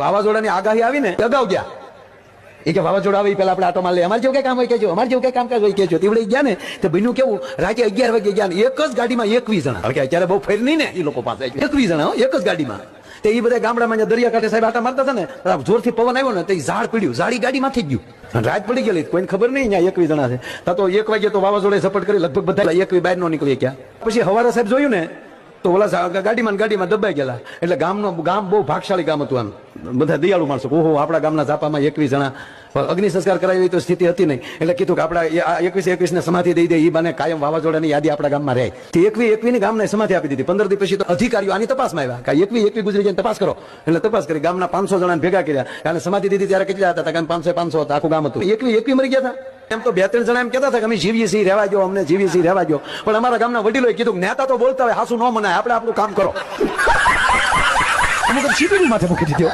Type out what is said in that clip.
વાવાઝોડાની આગાહી આવી ને અગાઉ ગયા એ કે વાવાઝોડા આવે પેલા આપણે આટો માર લે અમારે જેવું કઈ કામ હોય કેજો અમારે જેવું કઈ કામકાજ હોય કેજો તેવડે ગયા ને તો બન્યું કેવું રાતે 11 વાગે ગયા ને એક જ ગાડીમાં 21 જણા હવે અત્યારે બહુ ફેર નહીં ને એ લોકો પાસે 21 જણા એક જ ગાડીમાં તે એ બધા ગામડામાં દરિયા કાંઠે સાહેબ આટા મારતા હતા ને જોરથી પવન આવ્યો ને તો ઝાડ પડ્યું ઝાડી ગાડીમાં થઈ ગયું રાત પડી ગયેલી કોઈને ખબર નહીં અહીંયા 21 જણા છે તો 1 વાગે તો વાવાઝોડે ઝપટ કરી લગભગ બધા 21 બહાર નો નીકળી ગયા પછી હવારે સાહેબ જોયું ને તો ઓલા ગાડીમાં દબાઈ ગયેલા એટલે ગામ બહુ ભાગશાળી ગામ હતું આમ બધા દયાળુ માણસો ઓહો આપણા ગામના ઝાપામાં 21 જણા અગ્નિ સંસ્કાર કરાવી તો સ્થિતિ હતી નહીં એટલે કીધું કે આપણા 21 ને સમાધિ દઈ દે એ બાને કાયમ વાવાઝોડાની યાદી આપણા ગામમાં રહે તે 21 ની ગામને સમાધિ આપી દીધી 15 દી પછી તો અધિકારીઓ આની તપાસમાં આવ્યા કે 21 ગુજરી જઈને તપાસ કરો એટલે તપાસ કરી ગામના 500 જણાને ભેગા કર્યા અને સમાધિ દીધી ત્યારે કેટલા હતા કે 500 હતા આખું ગામ હતું 21 મરી ગયા હતા એમ તો 2-3 જણા એમ કહેતા હતા કે અમે જીવીએ છીએ રહેવા જો અમને જીવીએ છીએ રહેવા જો પણ અમારા ગામના વડીલોએ કીધું નેતા તો બોલતા હોય હાસુ ન મનાય આપણે આપણું કામ કરો અમુક સીધું માથે મૂકી દીધો